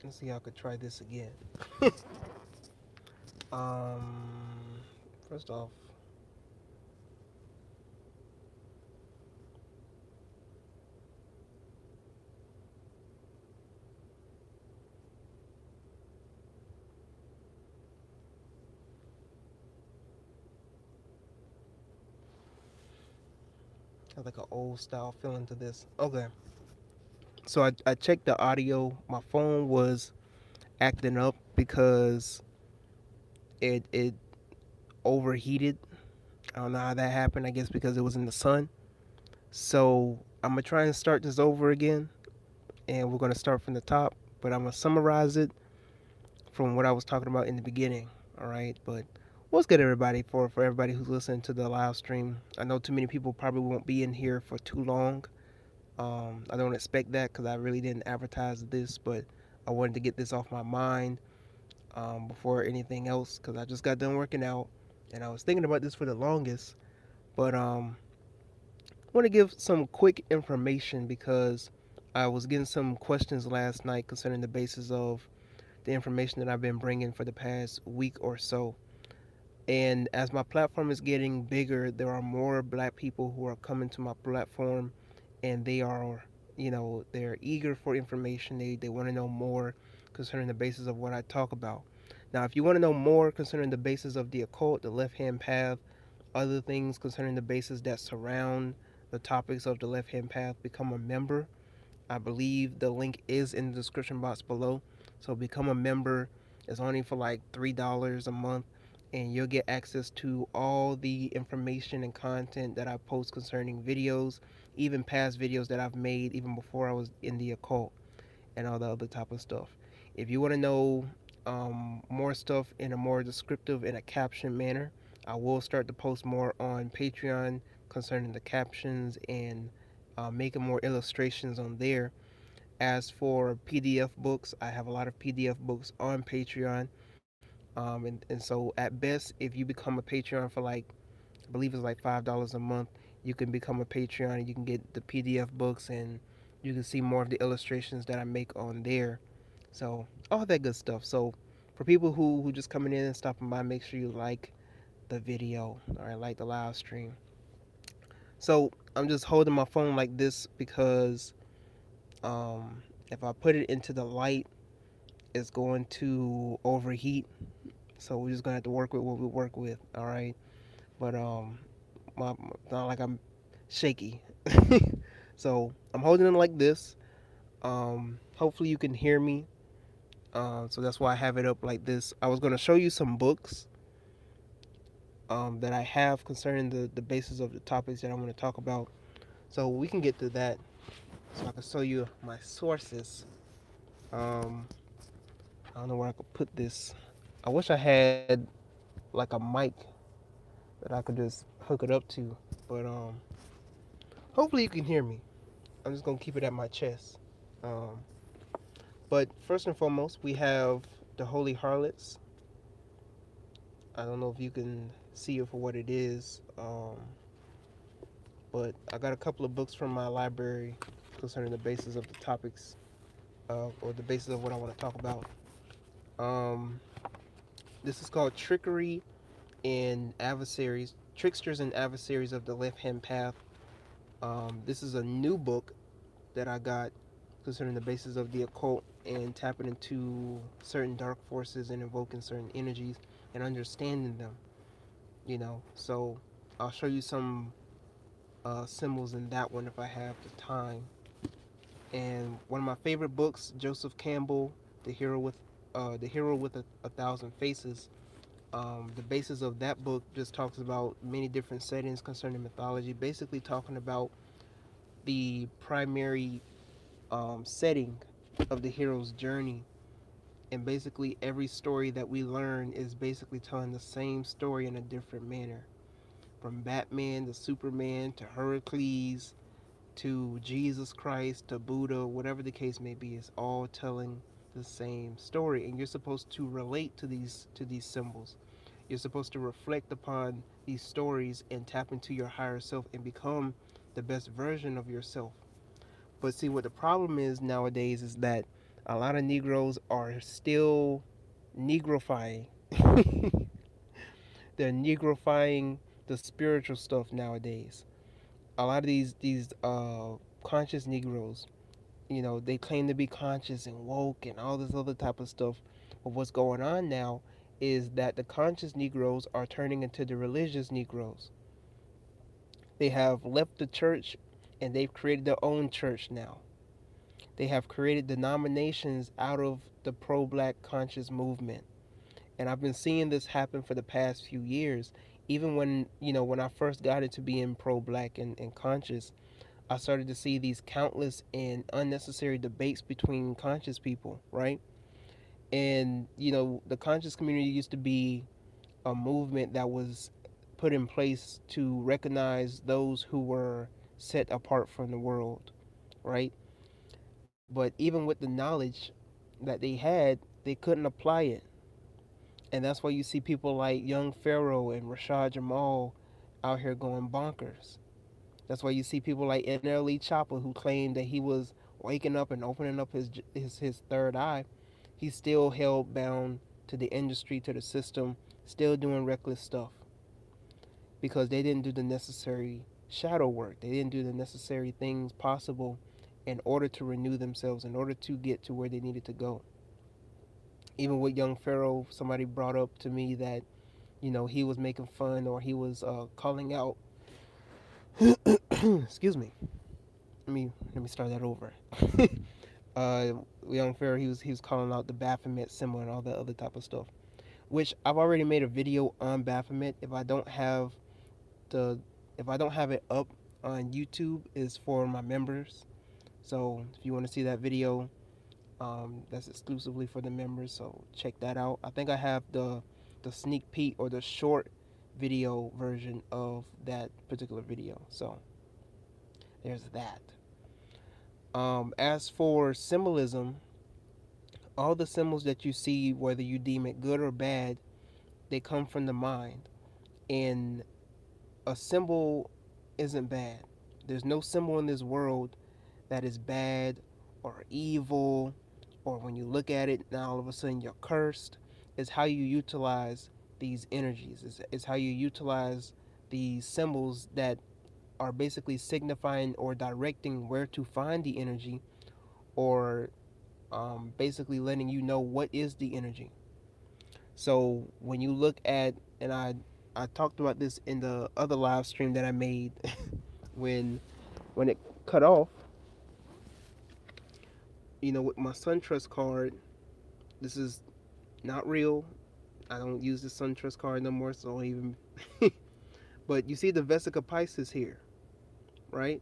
Let's see how I could try this again. um, First off, I have like an old style feeling to this. Okay, so I checked the audio. My phone was acting up because it overheated. I don't know how that happened. I guess because it was in the sun. So I'm gonna try and start this over again, and we're gonna start from the top. But I'm gonna summarize it from what I was talking about in the beginning. All right, but what's good, everybody? For everybody who's listening to the live stream, I know too many people probably won't be in here for too long. I don't expect that because I really didn't advertise this, but I wanted to get this off my mind before anything else because I just got done working out and I was thinking about this for the longest. But I want to give some quick information because I was getting some questions last night concerning the basis of the information that I've been bringing for the past week or so. And as my platform is getting bigger, there are more black people who are coming to my platform and they are, they're eager for information. They want to know more concerning the basis of what I talk about. Now, if you want to know more concerning the basis of the occult, the left hand path, other things concerning the basis that surround the topics of the left hand path, become a member. I believe the link is in the description box below. So become a member. It's only for like $3 a month, and you'll get access to all the information and content that I post concerning videos, even past videos that I've made even before I was in the occult and all the other type of stuff. If you want to know more stuff in a more descriptive and a caption manner, I will start to post more on Patreon concerning the captions and making more illustrations on there. As for PDF books, I have a lot of PDF books on Patreon. And so at best, if you become a Patreon for like, I believe it's like $5 a month, you can become a Patreon and you can get the PDF books and you can see more of the illustrations that I make on there. So all that good stuff. So for people who just coming in and stopping by, make sure you like the video. All right, like the live stream. So I'm just holding my phone like this because if I put it into the light, it's going to overheat. So we're just gonna have to work with what we work with. All right, but not like I'm shaky. So I'm holding it like this. Hopefully you can hear me. So that's why I have it up like this. I was gonna show you some books that I have concerning the basis of the topics that I want to talk about. So we can get to that. So I can show you my sources. Um, I don't know where I could put this. I wish I had like a mic that I could just hook it up to, but hopefully you can hear me. I'm just gonna keep it at my chest. Um, but first and foremost, we have the Holy Harlots. I don't know if you can see it for what it is, but I got a couple of books from my library concerning the basis of the topics or the basis of what I want to talk about. Um, this is called Trickery and Adversaries, Tricksters and Adversaries of the Left Hand Path. This is a new book that I got concerning the basis of the occult and tapping into certain dark forces and invoking certain energies and understanding them. So I'll show you some symbols in that one if I have the time. And one of my favorite books, Joseph Campbell, the hero with a thousand faces. The basis of that book just talks about many different settings concerning mythology, basically talking about the primary setting of the hero's journey. And basically, every story that we learn is basically telling the same story in a different manner. From Batman to Superman to Hercules to Jesus Christ to Buddha, whatever the case may be, is all telling the same story. And you're supposed to relate to these symbols. You're supposed to reflect upon these stories and tap into your higher self and become the best version of yourself. But see, what the problem is nowadays is that A lot of Negroes are still negrifying. They're negrifying the spiritual stuff nowadays. A lot of these conscious Negroes, they claim to be conscious and woke and all this other type of stuff. But what's going on now is that the conscious Negroes are turning into the religious Negroes. They have left the church and they've created their own church now. They have created denominations out of the pro black conscious movement. And I've been seeing this happen for the past few years. Even when I first got into being pro black and conscious, I started to see these countless and unnecessary debates between conscious people, right? And, the conscious community used to be a movement that was put in place to recognize those who were set apart from the world, right? But even with the knowledge that they had, they couldn't apply it. And that's why you see people like Young Pharaoh and Rashad Jamal out here going bonkers. That's why you see people like NLE Chopper who claimed that he was waking up and opening up his third eye. He's still held bound to the industry, to the system, still doing reckless stuff because they didn't do the necessary shadow work. They didn't do the necessary things possible in order to renew themselves, in order to get to where they needed to go. Even with Young Pharaoh, somebody brought up to me that he was making fun or he was calling out. Excuse me. Let me start that over. uh, Young Pharaoh, he was calling out the Baphomet symbol and all that other type of stuff, which I've already made a video on Baphomet. The if I don't have it up on YouTube, is for my members. So if you want to see that video, that's exclusively for the members. So check that out. I think I have the sneak peek or the short video version of that particular video. So there's that. As for symbolism, all the symbols that you see, whether you deem it good or bad, they come from the mind. And a symbol isn't bad. There's no symbol in this world that is bad or evil, or when you look at it, now all of a sudden you're cursed. It's how you utilize these energies, it's how you utilize these symbols that are basically signifying or directing where to find the energy, or basically letting you know what is the energy. So when you look at, and I talked about this in the other live stream that I made when it cut off, with my SunTrust card, this is not real. I don't use the SunTrust card no more, so even. But you see the Vesica Pisces here, right?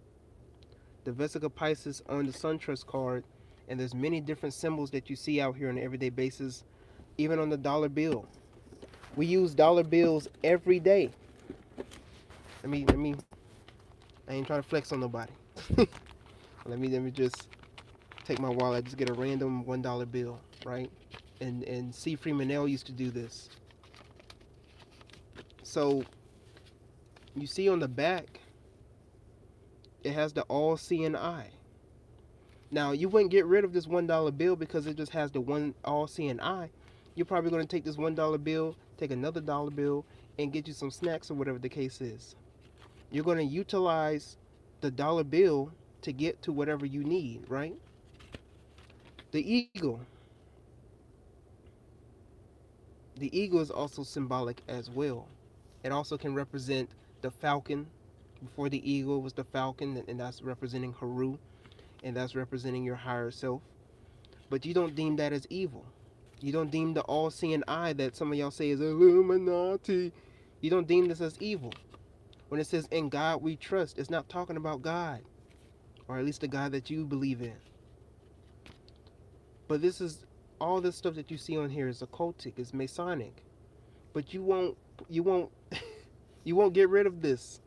The Vesica Pisces on the SunTrust card, and there's many different symbols that you see out here on an everyday basis, even on the dollar bill. We use dollar bills every day. Let me. I ain't trying to flex on nobody. let me just take my wallet, just get a random $1 bill, right? And C. Freeman L used to do this. So you see on the back, it has the all-seeing eye. Now you wouldn't get rid of this $1 bill because it just has the one all-seeing eye. You're probably going to take this $1 bill, take another dollar bill, and get you some snacks or whatever the case is. You're going to utilize the dollar bill to get to whatever you need, right? The eagle. The eagle is also symbolic as well. It also can represent the falcon. Before the eagle was the falcon, and that's representing Haru, and that's representing your higher self. But you don't deem that as evil. You don't deem the all-seeing eye that some of y'all say is Illuminati. You don't deem this as evil. When it says in God we trust, it's not talking about God, or at least the God that you believe in. But this is all this stuff that you see on here is occultic, is Masonic. But you won't you won't get rid of this.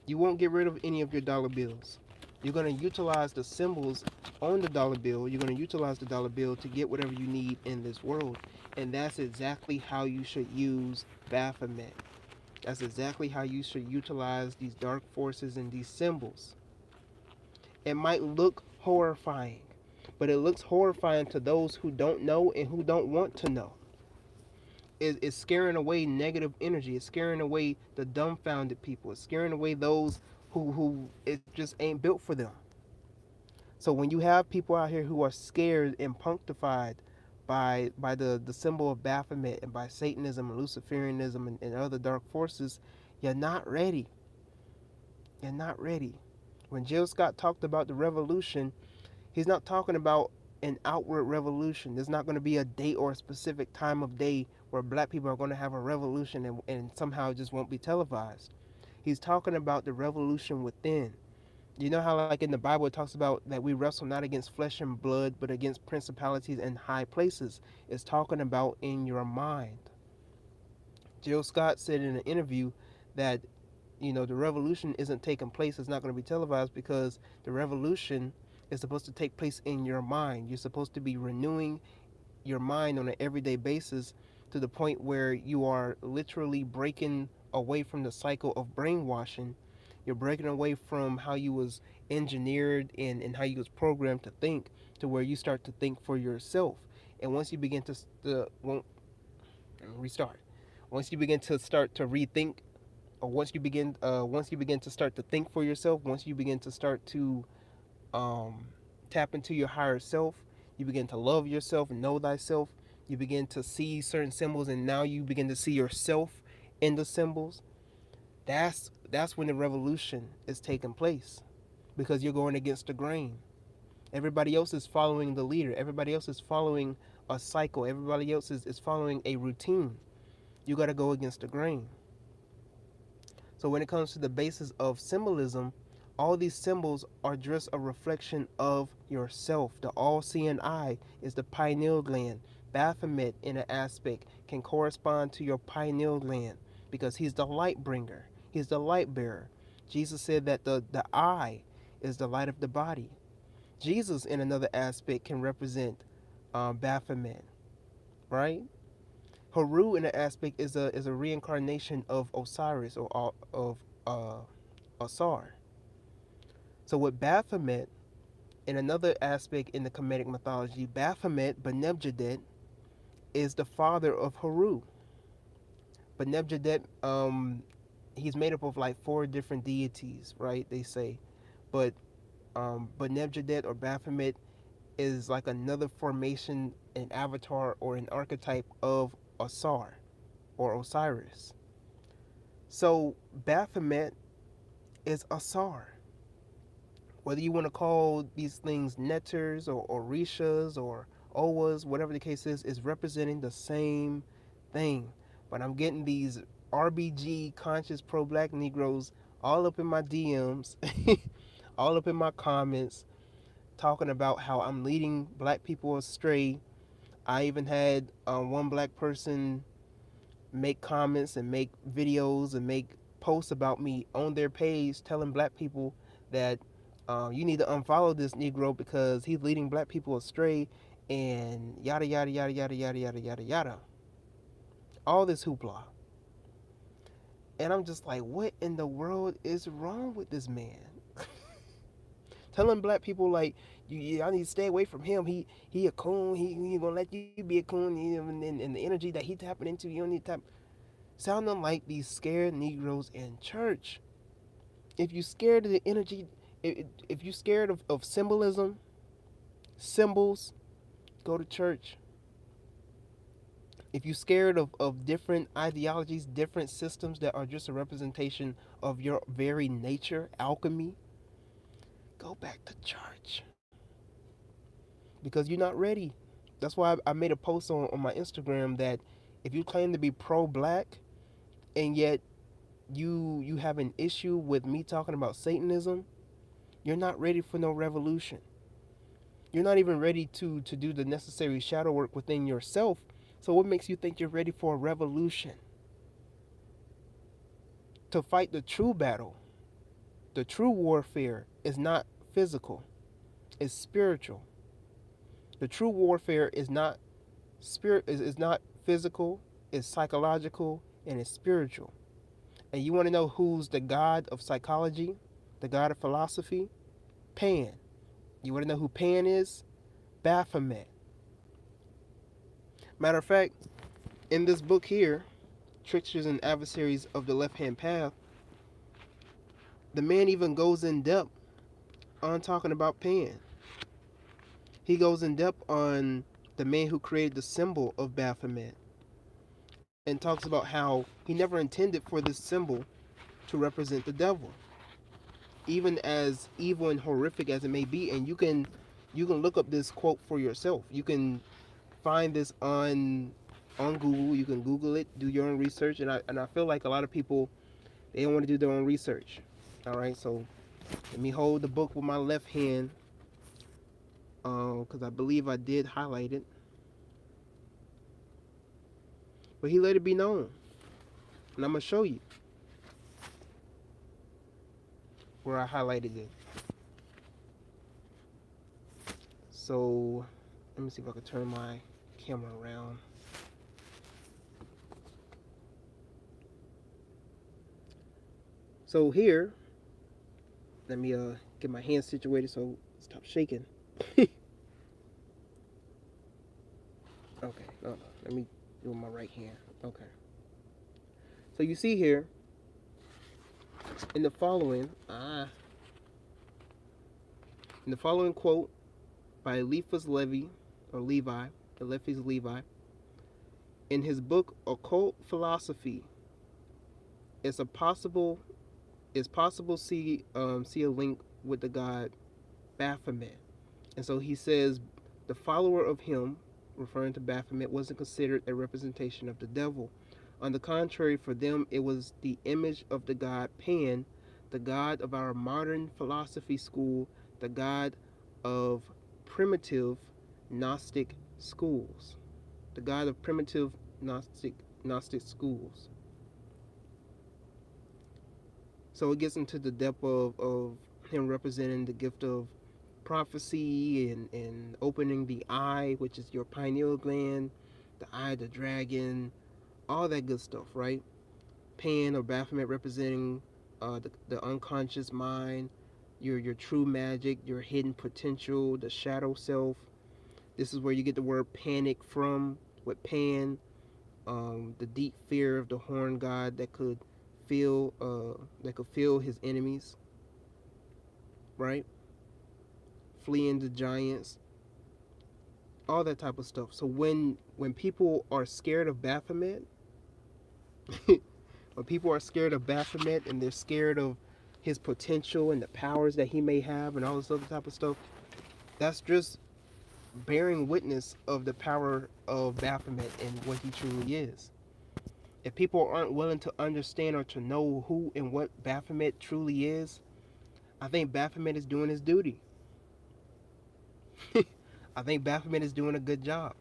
You won't get rid of any of your dollar bills. You're going to utilize the symbols on the dollar bill. You're going to utilize the dollar bill to get whatever you need in this world. And that's exactly how you should use Baphomet. That's exactly how you should utilize these dark forces and these symbols. It might look horrifying, but it looks horrifying to those who don't know and who don't want to know. It's scaring away negative energy. It's scaring away the dumbfounded people. It's scaring away those who it just ain't built for them. So when you have people out here who are scared and punctified by the symbol of Baphomet and by Satanism and Luciferianism and other dark forces, you're not ready. You're not ready. When Jill Scott talked about the revolution, he's not talking about an outward revolution. There's not going to be a date or a specific time of day where black people are going to have a revolution and somehow it just won't be televised. He's talking about the revolution within. You know how, like in the Bible, it talks about that we wrestle not against flesh and blood, but against principalities and high places. It's talking about in your mind. Jill Scott said in an interview that, the revolution isn't taking place. It's not going to be televised because the revolution is supposed to take place in your mind. You're supposed to be renewing your mind on an everyday basis to the point where you are literally breaking away from the cycle of brainwashing. You're breaking away from how you was engineered and how you was programmed to think to where you start to think for yourself. And once you begin to restart, once you begin to start to rethink, or once you begin to start to think for yourself, once you begin to start to um, tap into your higher self, you begin to love yourself and know thyself. You begin to see certain symbols, and now you begin to see yourself in the symbols. That's when the revolution is taking place, because you're going against the grain. Everybody else is following the leader. Everybody else is following a cycle. Everybody else is following a routine. You got to go against the grain. So when it comes to the basis of symbolism, all these symbols are just a reflection of yourself. The all-seeing eye is the pineal gland. Baphomet, in an aspect, can correspond to your pineal gland because he's the light bringer. He's the light bearer. Jesus said that the eye is the light of the body. Jesus, in another aspect, can represent Baphomet, right? Haru, in an aspect, is a reincarnation of Osiris or of Asar. So with Baphomet, in another aspect in the Kemetic mythology, Baphomet, Benebjadet, is the father of Haru. Benebjadet, he's made up of like four different deities, right? They say, but Benebjadet or Baphomet is like another formation, an avatar or an archetype of Asar or Osiris. So Baphomet is Asar. Whether you want to call these things Netters or Rishas or Owas, whatever the case is representing the same thing. But I'm getting these RBG conscious pro black Negroes all up in my DMs, all up in my comments, talking about how I'm leading black people astray. I even had one black person make comments and make videos and make posts about me on their page telling black people that you need to unfollow this Negro because he's leading black people astray and yada yada yada yada yada yada yada yada. All this hoopla. And I'm just like, what in the world is wrong with this man? Telling black people like, y'all need to stay away from him. He a coon. He gonna let you be a coon. And the energy that he tapping into, you don't need to tap. Sounding like these scared Negroes in church. If you scared of the energy, if you scared of symbolism, symbols, go to church. If you scared of different ideologies, different systems that are just a representation of your very nature, alchemy, go back to church. Because you're not ready. That's why I made a post on my Instagram that if you claim to be pro-black and yet you have an issue with me talking about Satanism, you're not ready for no revolution. You're not even ready to do the necessary shadow work within yourself. So what makes you think you're ready for a revolution? To fight the true battle, the true warfare is not physical, it's spiritual. The true warfare is not is not physical, it's psychological, and it's spiritual. And you want to know who's the god of psychology, the god of philosophy? Pan. You want to know who Pan is? Baphomet. Matter of fact, in this book here, Tricksters and Adversaries of the Left Hand Path, the man even goes in depth on talking about Pan. He goes in depth on the man who created the symbol of Baphomet and talks about how he never intended for this symbol to represent the devil, even as evil and horrific as it may be. And you can look up this quote for yourself. You can find this on Google. You can Google it, do your own research, and I feel like a lot of people, they don't want to do their own research. All right, so let me hold the book with my left hand, because I believe I did highlight it. But he let it be known, and I'm gonna show you where I highlighted it. So let me see if I can turn my camera around. So here, let me get my hands situated so stop shaking. Okay, no, let me do my right hand. Okay. So you see here in the following quote by Eliphas Levi, in his book Occult Philosophy, it's possible see a link with the god Baphomet. And so he says the follower of him, referring to Baphomet, wasn't considered a representation of the devil. On the contrary, for them it was the image of the god Pan, the god of our modern philosophy school, the god of primitive Gnostic schools. The god of primitive Gnostic schools. So it gets into the depth of him representing the gift of prophecy and opening the eye, which is your pineal gland, the eye of the dragon, all that good stuff, right? Pan or Baphomet representing the unconscious mind, your true magic, your hidden potential, the shadow self. This is where you get the word panic from, with Pan, the deep fear of the horn god that could feel his enemies, right? Fleeing the giants, all that type of stuff. So when people are scared of Baphomet, when people are scared of Baphomet and they're scared of his potential and the powers that he may have and all this other type of stuff, that's just bearing witness of the power of Baphomet and what he truly is. If people aren't willing to understand or to know who and what Baphomet truly is, I think Baphomet is doing his duty. I think Baphomet is doing a good job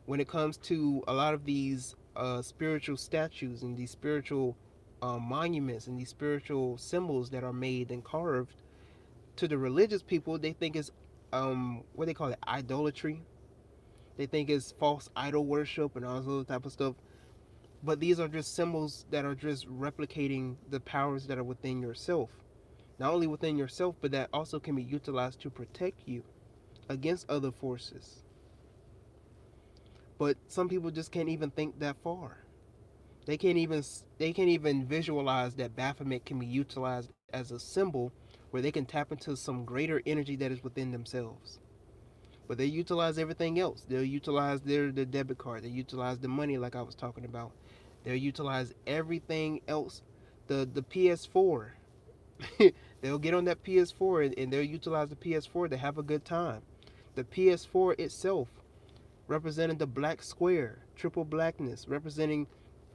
when it comes to a lot of these spiritual statues and these spiritual monuments and these spiritual symbols that are made and carved. To the religious people, they think it's what they call it, idolatry. They think it's false idol worship and all this other type of stuff. But these are just symbols that are just replicating the powers that are within yourself. Not only within yourself, but that also can be utilized to protect you against other forces. But some people just can't even think that far. They can't even visualize that Baphomet can be utilized as a symbol where they can tap into some greater energy that is within themselves. But they utilize everything else. They'll utilize their debit card. They utilize the money, like I was talking about. They'll utilize everything else. The PS4. They'll get on that PS4 and they'll utilize the PS4 to have a good time. The PS4 itself representing the black square, triple blackness, representing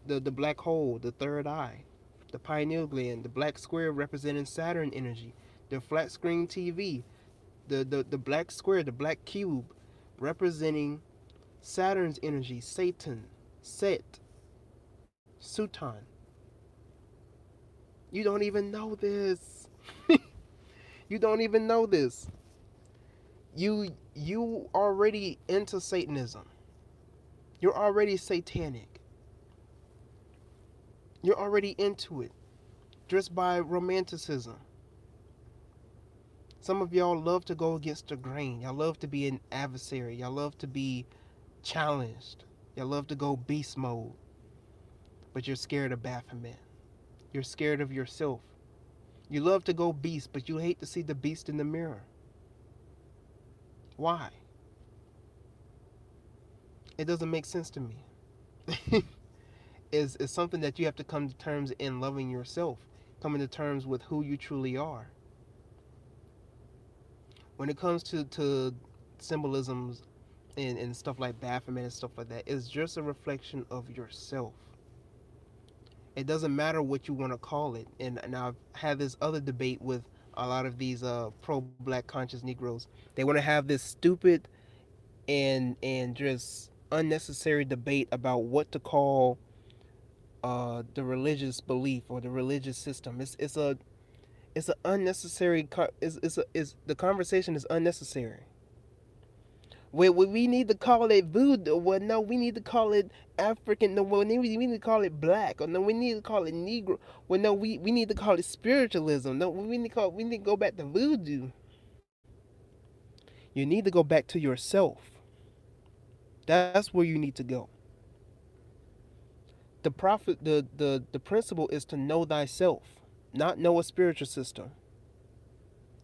the black hole, the third eye, the pineal gland, the black square representing Saturn energy, the flat screen TV, the black square, the black cube representing Saturn's energy, Satan, Set, Sutan. You don't even know this. You don't even know this. You already into Satanism. You're already satanic. You're already into it, just by romanticism. Some of y'all love to go against the grain. Y'all love to be an adversary. Y'all love to be challenged. Y'all love to go beast mode, but you're scared of Baphomet. You're scared of yourself. You love to go beast, but you hate to see the beast in the mirror. Why? It doesn't make sense to me. Is something that you have to come to terms in loving yourself, coming to terms with who you truly are. When it comes to symbolisms and stuff like Baphomet and stuff like that, it's just a reflection of yourself. It doesn't matter what you want to call it. And I've had this other debate with a lot of these pro-black conscious Negroes. They want to have this stupid and just unnecessary debate about what to call the religious belief or the religious system. It's an unnecessary. Is the conversation is unnecessary. We need to call it voodoo. Well, no, we need to call it African. No, well, we need to call it black. Or no, we need to call it Negro. Well, no, we need to call it spiritualism. No, we need to go back to voodoo. You need to go back to yourself. That's where you need to go. The principle is to know thyself, not know a spiritual system.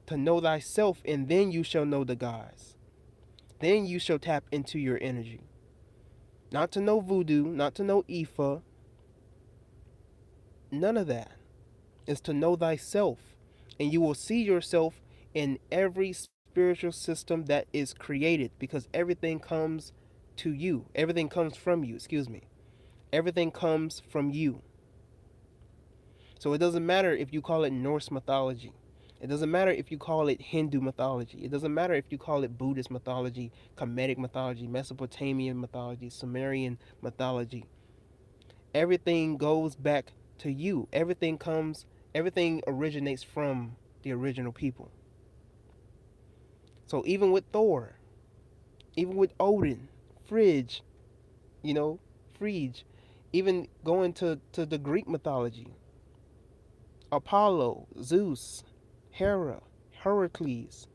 To know thyself, and then you shall know the gods. Then you shall tap into your energy. Not to know voodoo, not to know Ifa, none of that. Is to know thyself. And you will see yourself in every spiritual system that is created because everything comes to you. Everything comes from you, excuse me. Everything comes from you. So it doesn't matter if you call it Norse mythology. It doesn't matter if you call it Hindu mythology. It doesn't matter if you call it Buddhist mythology, Kemetic mythology, Mesopotamian mythology, Sumerian mythology. Everything goes back to you. Everything originates from the original people. So even with Thor, even with Odin, Frigg, you know, Frigg, even going to the Greek mythology, Apollo, Zeus, Hera, Heracles,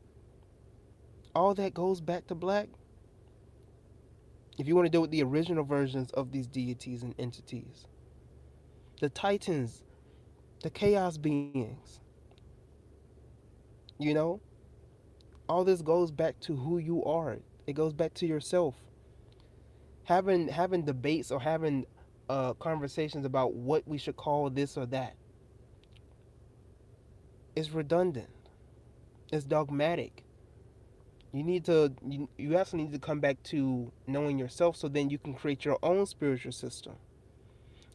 all that goes back to black. If you want to deal with the original versions of these deities and entities, the Titans, the Chaos beings, you know, all this goes back to who you are. It goes back to yourself. Having debates or having conversations about what we should call this or that is redundant. It's dogmatic. You also need to come back to knowing yourself so then you can create your own spiritual system.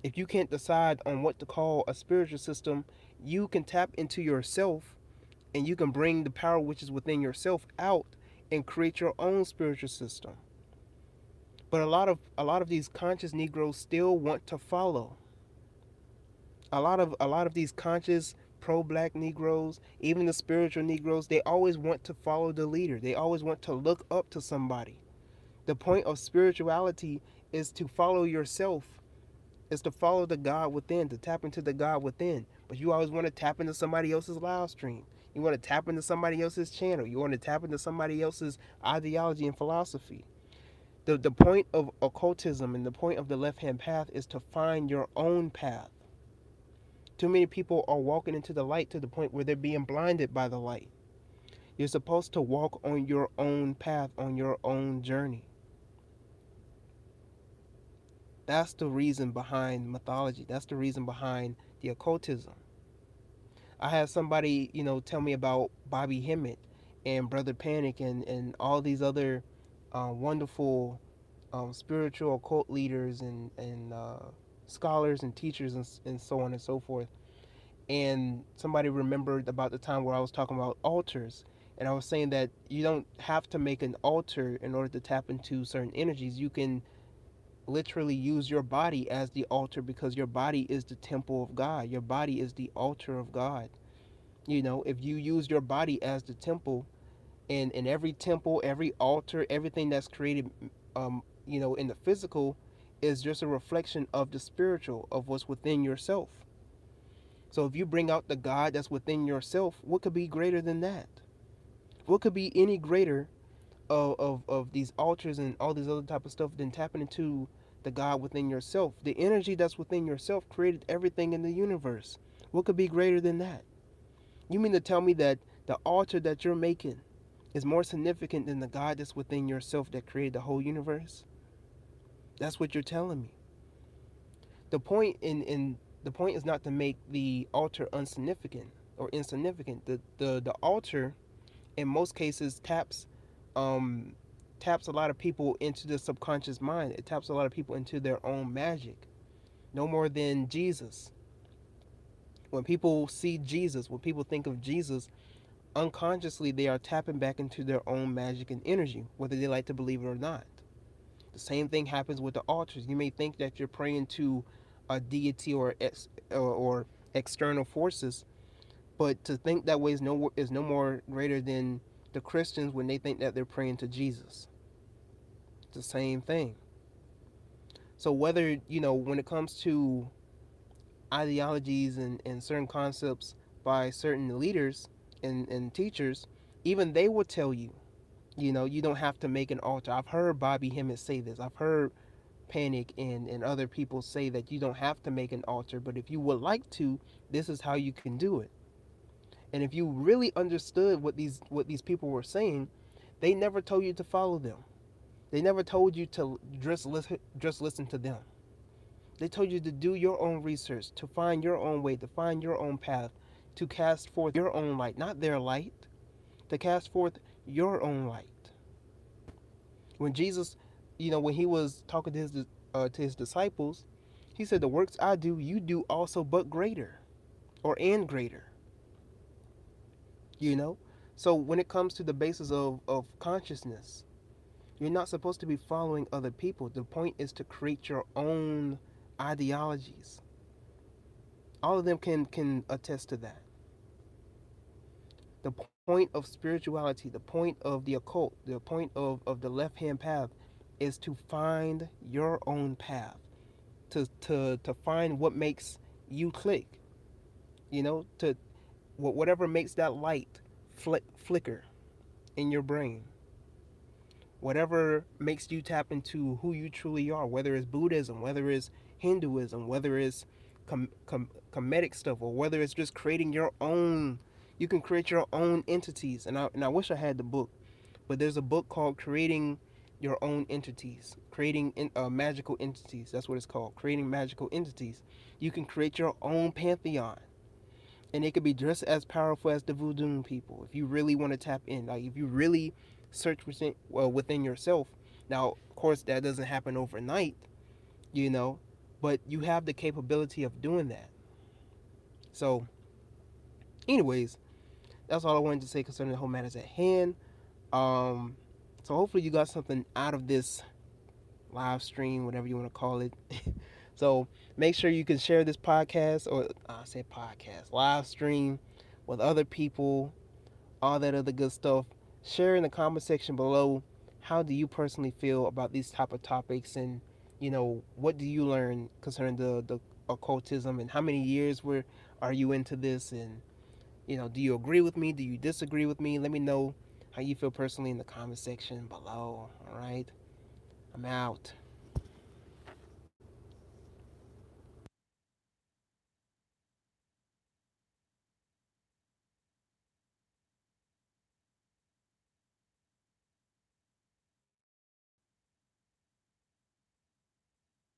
If you can't decide on what to call a spiritual system, you can tap into yourself and you can bring the power which is within yourself out and create your own spiritual system. But a lot of these conscious Negroes still want to follow. A lot of these conscious pro-black Negroes, even the spiritual Negroes, they always want to follow the leader. They always want to look up to somebody. The point of spirituality is to follow yourself, is to follow the God within, to tap into the God within. But you always want to tap into somebody else's live stream. You want to tap into somebody else's channel. You want to tap into somebody else's ideology and philosophy. The point of occultism and the point of the left hand path is to find your own path. Too many people are walking into the light to the point where they're being blinded by the light. You're supposed to walk on your own path, on your own journey. That's the reason behind mythology. That's the reason behind the occultism. I had somebody, tell me about Bobby Hemmett and Brother Panic and all these other wonderful spiritual occult leaders and scholars and teachers and so on and so forth. And somebody remembered about the time where I was talking about altars. And I was saying that you don't have to make an altar in order to tap into certain energies. You can literally use your body as the altar because your body is the temple of God. Your body is the altar of God. If you use your body as the temple, and in every temple, every altar, everything that's created, in the physical, is just a reflection of the spiritual, of what's within yourself. So if you bring out the God that's within yourself, what could be greater than that? What could be any greater of these altars and all this other type of stuff than tapping into the God within yourself? The energy that's within yourself created everything in the universe. What could be greater than that? You mean to tell me that the altar that you're making is more significant than the God that's within yourself that created the whole universe? That's what you're telling me. The point in the point is not to make the altar unsignificant or insignificant. The altar in most cases um taps a lot of people into the subconscious mind. It taps a lot of people into their own magic. No more than Jesus. When people see Jesus, when people think of Jesus, unconsciously they are tapping back into their own magic and energy, whether they like to believe it or not. The same thing happens with the altars. You may think that you're praying to a deity or external forces, but to think that way is no more greater than the Christians when they think that they're praying to Jesus. It's the same thing. So whether when it comes to ideologies and certain concepts by certain leaders and teachers, even they will tell you, you don't have to make an altar. I've heard Bobby Hemmett say this. I've heard Panic and other people say that you don't have to make an altar, but if you would like to, this is how you can do it. And if you really understood what these people were saying, they never told you to follow them. They never told you to just listen to them. They told you to do your own research, to find your own way, to find your own path, to cast forth your own light, not their light, to cast forth your own light. When Jesus, when he was talking to his disciples, he said, "The works I do, you do also, but greater, or and greater." You know, so when it comes to the basis of consciousness, you're not supposed to be following other people. The point is to create your own ideologies. All of them can attest to that. The point of spirituality, the point of the occult, the point of the left hand path is to find your own path, to find what makes you click, to whatever makes that light flicker in your brain, whatever makes you tap into who you truly are, whether it's Buddhism, whether it's Hinduism, whether it's comedic stuff, or whether it's just creating your own. You can create your own entities, and I wish I had the book, but there's a book called Creating Your Own Entities, Magical Entities. That's what it's called, Creating Magical Entities. You can create your own pantheon, and it could be just as powerful as the voodoo people if you really want to tap in. Like if you really search within yourself. Now, of course, that doesn't happen overnight, you know, but you have the capability of doing that. So, anyways, that's all I wanted to say concerning the whole matters at hand. Um, so hopefully you got something out of this live stream, whatever you want to call it. So make sure you can share this podcast, or I said podcast, live stream with other people, all that other good stuff. Share in the comment section below. How do you personally feel about these type of topics, and what do you learn concerning the occultism, and how many years are you into this, and do you agree with me? Do you disagree with me? Let me know how you feel personally in the comment section below. All right, I'm out.